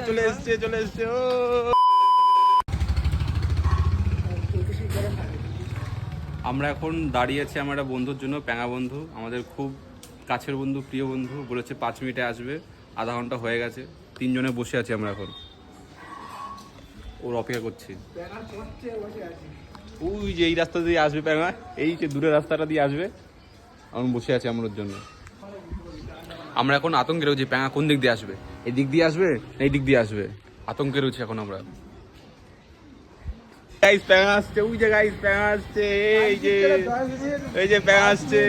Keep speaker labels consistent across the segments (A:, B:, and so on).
A: চলে এসছে চলে এসছে ও আমরা এখন দাঁড়িয়ে আছি আমার একটা বন্ধুর জন্য, প্যাঙা বন্ধু, আমাদের খুব কাছের বন্ধু, প্রিয় বন্ধু। বলেছে 5 মিনিটে আসবে, আধা ঘন্টা হয়ে গেছে। 3 জনে বসে আছি আমরা এখন, ওর অপেক্ষা করছি। ওই যে এই রাস্তা দিয়ে আসবে প্যাঙা, এই যে দূরের রাস্তাটা দিয়ে আসবে, এখন বসে আছি আমরা ওর জন্য। আমরা এখন আতঙ্কে রয়েছি প্যাঙা কোন দিক দিয়ে আসবে, এই দিক দিয়ে আসবে না এই দিক দিয়ে আসবে, আতঙ্কে রয়েছে এখন আমরা। গাইস প্যাঙা আসছে, ওই যে গাইস প্যাঙা আসছে, এই যে প্যাঙা আসছে,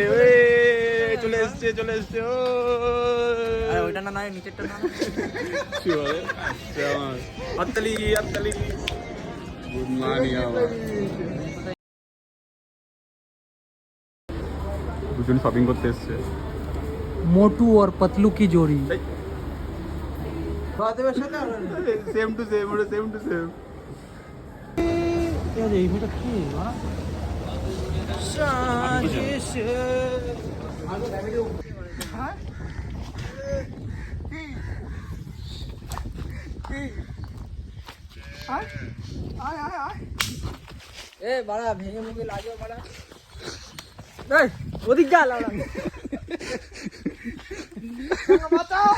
A: চলে এসছে চলে এসছে। ও
B: ওইটা না নয়, নিচেরটা না।
A: কি বলে আত্তালি আত্তালি, গুড মর্নিং। দুজন শপিং করতে এসছে।
B: मोटू और पतलू की जोड़ी।
A: সেম টু সেম, ওটা সেম টু সেম।
B: এই মেয়েটা কি? এ বাড়া ভেঙে মুখে লাগে বাড়া। এই ওদিক যা লাউড়া। বাঁচাও।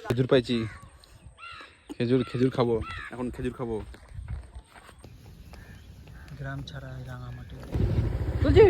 A: খেজুর পাইছি, খেজুর খেজুর খাবো এখন, খেজুর খাবো।
B: গ্রাম ছাড়া রাঙামাটি। বুঝি